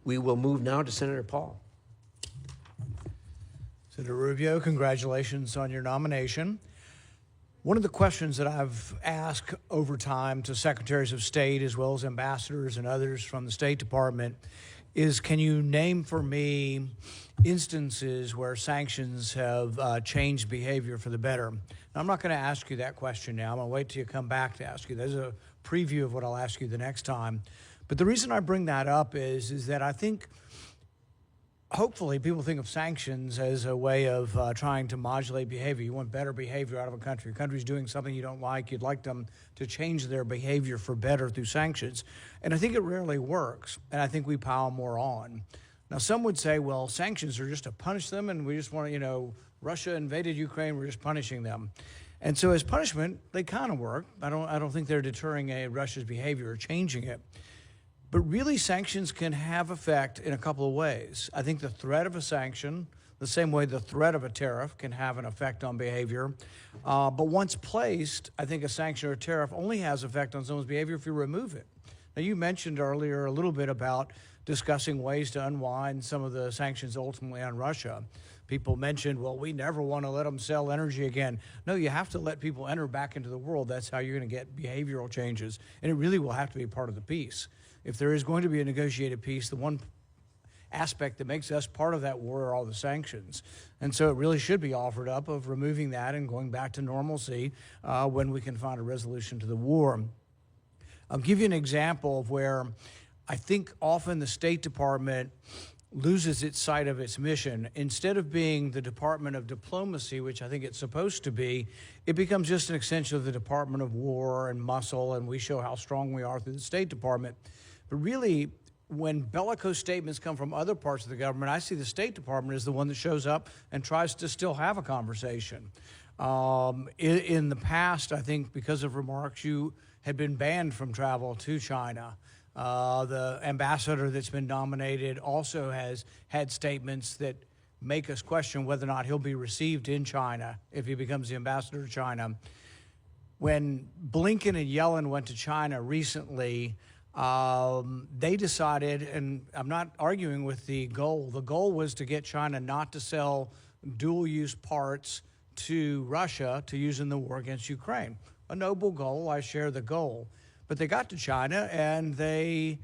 We will move now to Senator Paul. Senator Rubio, congratulations on your nomination. One of the questions that I've asked over time to secretaries of state as well as ambassadors and others from the State Department is, can you name for me instances where sanctions have changed behavior for the better? Now, I'm not going to ask you that question now. I'm going to wait till you come back to ask you. There's a preview of what I'll ask you the next time. But the reason I bring that up is that I think hopefully people think of sanctions as a way of trying to modulate behavior. You want better behavior out of a country. A country's doing something you don't like. You'd like them to change their behavior for better through sanctions. And I think it rarely works. And I think we pile more on. Now, some would say, well, sanctions are just to punish them, and we just want to, Russia invaded Ukraine, we're just punishing them. And so as punishment, they kind of work. I don't think they're deterring Russia's behavior or changing it. But really, sanctions can have effect in a couple of ways. I think the threat of a sanction, the same way the threat of a tariff can have an effect on behavior. But once placed, I think a sanction or a tariff only has effect on someone's behavior if you remove it. Now, you mentioned earlier a little bit about discussing ways to unwind some of the sanctions ultimately on Russia. People mentioned, well, we never want to let them sell energy again. No, you have to let people enter back into the world. That's how you're going to get behavioral changes. And it really will have to be part of the peace. If there is going to be a negotiated peace, the one aspect that makes us part of that war are all the sanctions. And so it really should be offered up of removing that and going back to normalcy when we can find a resolution to the war. I'll give you an example of where I think often the State Department loses its sight of its mission. Instead of being the Department of Diplomacy, which I think it's supposed to be, it becomes just an extension of the Department of War and muscle, and we show how strong we are through the State Department. But really, when bellicose statements come from other parts of the government, I see the State Department as the one that shows up and tries to still have a conversation. In the past, I think because of remarks, you had been banned from travel to China. The ambassador that's been nominated also has had statements that make us question whether or not he'll be received in China if he becomes the ambassador to China. When Blinken and Yellen went to China recently, they decided, and I'm not arguing with the goal was to get China not to sell dual-use parts to Russia to use in the war against Ukraine. A noble goal, I share the goal. But they got to China and they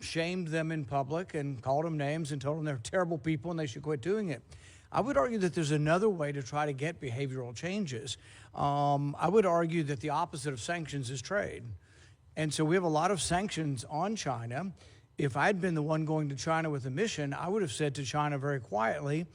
shamed them in public and called them names and told them they're terrible people and they should quit doing it. I would argue that there's another way to try to get behavioral changes. I would argue that the opposite of sanctions is trade. And so we have a lot of sanctions on China. If I'd been the one going to China with a mission, I would have said to China very quietly,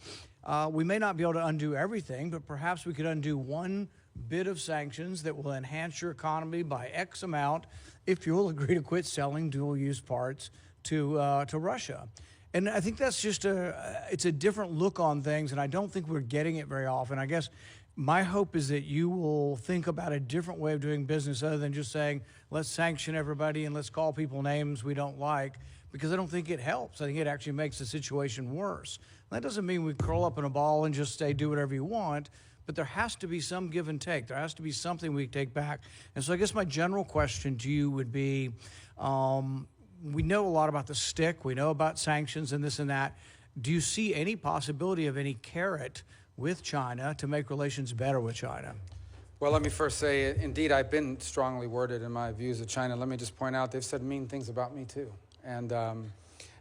we may not be able to undo everything, but perhaps we could undo one bit of sanctions that will enhance your economy by X amount if you'll agree to quit selling dual-use parts to Russia. And I think that's just it's a different look on things, and I don't think we're getting it very often. I guess my hope is that you will think about a different way of doing business other than just saying, let's sanction everybody and let's call people names we don't like, because I don't think it helps. I think it actually makes the situation worse. That doesn't mean we curl up in a ball and just say, do whatever you want, but there has to be some give and take. There has to be something we take back. And so I guess my general question to you would be, we know a lot about the stick. We know about sanctions and this and that. Do you see any possibility of any carrot with China to make relations better with China? Well, let me first say, indeed, I've been strongly worded in my views of China. Let me just point out, they've said mean things about me, too. And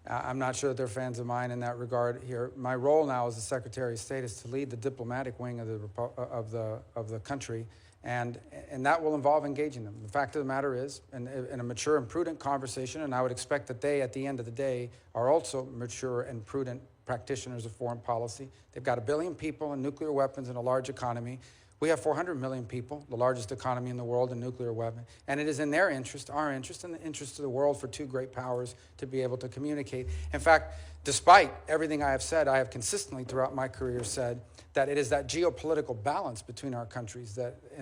I'm not sure that they're fans of mine in that regard here. My role now as the Secretary of State is to lead the diplomatic wing of the country, and that will involve engaging them. The fact of the matter is, in a mature and prudent conversation, and I would expect that they, at the end of the day, are also mature and prudent practitioners of foreign policy. They've got 1 billion people and nuclear weapons and a large economy. We have 400 million people, the largest economy in the world in nuclear weapons. And it is in their interest, our interest, and the interest of the world for two great powers to be able to communicate. In fact, despite everything I have said, I have consistently throughout my career said that it is that geopolitical balance between our countries,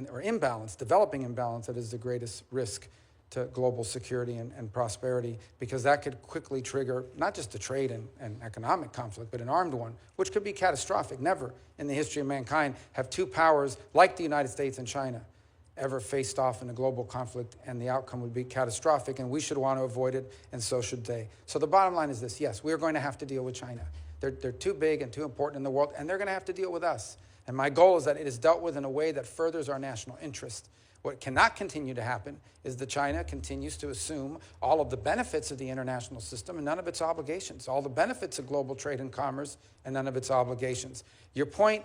or imbalance, developing imbalance, that is the greatest risk to global security and prosperity, because that could quickly trigger not just a trade and economic conflict, but an armed one, which could be catastrophic. Never in the history of mankind have two powers like the United States and China ever faced off in a global conflict, and the outcome would be catastrophic, and we should want to avoid it, and so should they. So the bottom line is this: yes, we're going to have to deal with China. They're too big and too important in the world, and they're going to have to deal with us. And my goal is that it is dealt with in a way that furthers our national interest. What cannot continue to happen is that China continues to assume all of the benefits of the international system and none of its obligations, all the benefits of global trade and commerce and none of its obligations. Your point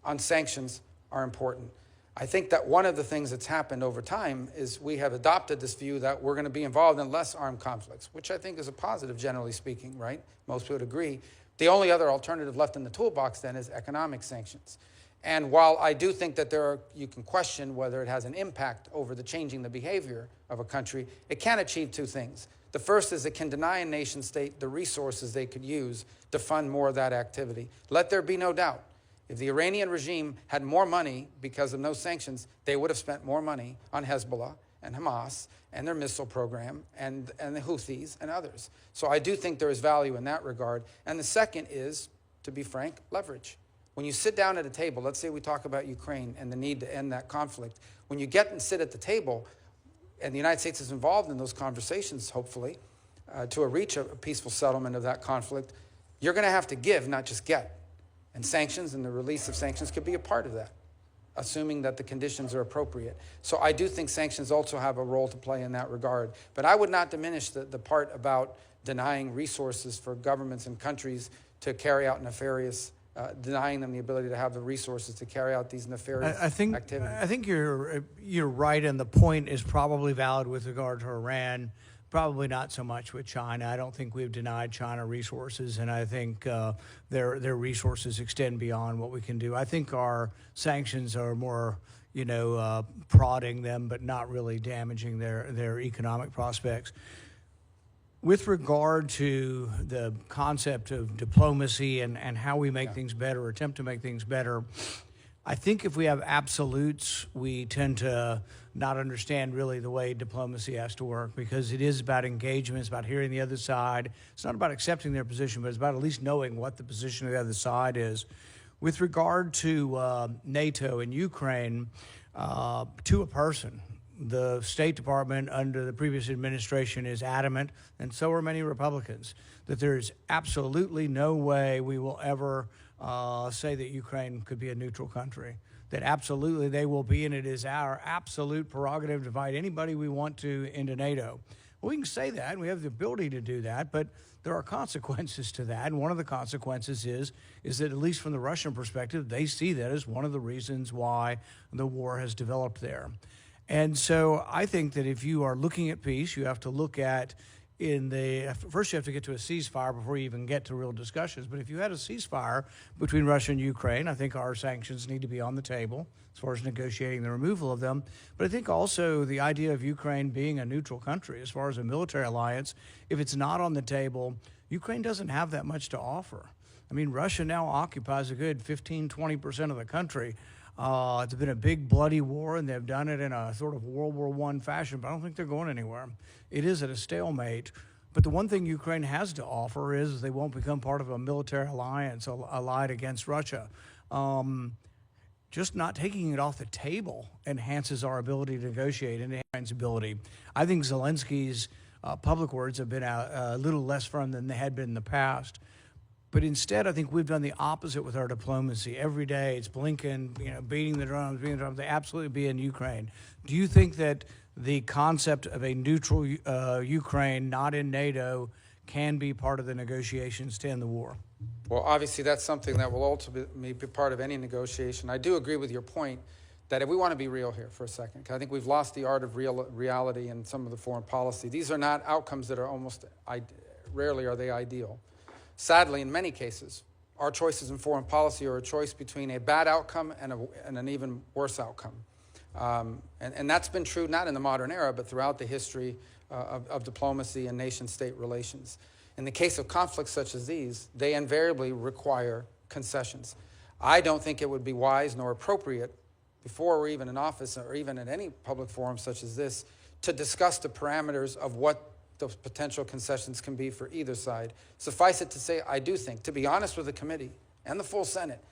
on sanctions are important. I think that one of the things that's happened over time is we have adopted this view that we're going to be involved in less armed conflicts, which I think is a positive, generally speaking, right? Most would agree. The only other alternative left in the toolbox then is economic sanctions. And while I do think that you can question whether it has an impact over the changing the behavior of a country, it can achieve two things. The first is it can deny a nation state the resources they could use to fund more of that activity. Let there be no doubt. If the Iranian regime had more money because of no sanctions, they would have spent more money on Hezbollah and Hamas and their missile program and the Houthis and others. So I do think there is value in that regard. And the second is, to be frank, leverage. When you sit down at a table, let's say we talk about Ukraine and the need to end that conflict, when you get and sit at the table, and the United States is involved in those conversations, hopefully, to reach a peaceful settlement of that conflict, you're going to have to give, not just get. And sanctions and the release of sanctions could be a part of that, assuming that the conditions are appropriate. So I do think sanctions also have a role to play in that regard. But I would not diminish the part about denying resources for governments and countries to carry out nefarious denying them the ability to have the resources to carry out these nefarious activities. I think you're right, and the point is probably valid with regard to Iran. Probably not so much with China. I don't think we've denied China resources, and I think their resources extend beyond what we can do. I think our sanctions are more, prodding them, but not really damaging their economic prospects. With regard to the concept of diplomacy and how we make things better, or attempt to make things better, I think if we have absolutes, we tend to not understand really the way diplomacy has to work, because it is about engagement, it's about hearing the other side. It's not about accepting their position, but it's about at least knowing what the position of the other side is. With regard to NATO and Ukraine, to a person, the State Department under the previous administration is adamant, and so are many Republicans, that there is absolutely no way we will ever say that Ukraine could be a neutral country. That absolutely they will be, and it is our absolute prerogative to invite anybody we want to into NATO. Well, we can say that, and we have the ability to do that, but there are consequences to that, and one of the consequences is that, at least from the Russian perspective, they see that as one of the reasons why the war has developed there. And so I think that if you are looking at peace, you have to look at first you have to get to a ceasefire before you even get to real discussions. But if you had a ceasefire between Russia and Ukraine, I think our sanctions need to be on the table as far as negotiating the removal of them. But I think also the idea of Ukraine being a neutral country as far as a military alliance, if it's not on the table, Ukraine doesn't have that much to offer. I mean, Russia now occupies a good 15-20% of the country. It's been a big bloody war, and they've done it in a sort of World War I fashion, but I don't think they're going anywhere. It is at a stalemate. But the one thing Ukraine has to offer is they won't become part of a military alliance allied against Russia. Just not taking it off the table enhances our ability to negotiate and Ukraine's ability. I think Zelensky's public words have been a little less firm than they had been in the past. But instead, I think we've done the opposite with our diplomacy. Every day, it's Blinken, beating the drums. They absolutely be in Ukraine. Do you think that the concept of a neutral Ukraine, not in NATO, can be part of the negotiations to end the war? Well, obviously, that's something that will ultimately be part of any negotiation. I do agree with your point that if we want to be real here for a second, because I think we've lost the art of reality in some of the foreign policy. These are not outcomes that are rarely are they ideal. Sadly, in many cases, our choices in foreign policy are a choice between a bad outcome and an even worse outcome. And that's been true not in the modern era, but throughout the history of diplomacy and nation-state relations. In the case of conflicts such as these, they invariably require concessions. I don't think it would be wise nor appropriate, before we're even in office or even at any public forum such as this, to discuss the parameters of what those potential concessions can be for either side. Suffice it to say, I do think, to be honest with the committee and the full Senate,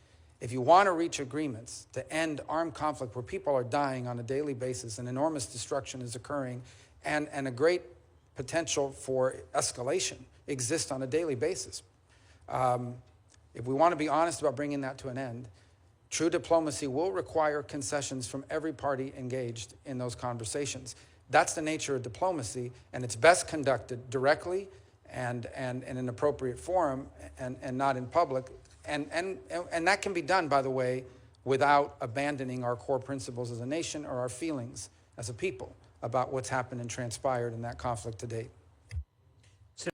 If you want to reach agreements to end armed conflict where people are dying on a daily basis and enormous destruction is occurring and a great potential for escalation exists on a daily basis, if we want to be honest about bringing that to an end, true diplomacy will require concessions from every party engaged in those conversations. That's the nature of diplomacy, and it's best conducted directly and in an appropriate forum and not in public. And that can be done, by the way, without abandoning our core principles as a nation or our feelings as a people about what's happened and transpired in that conflict to date.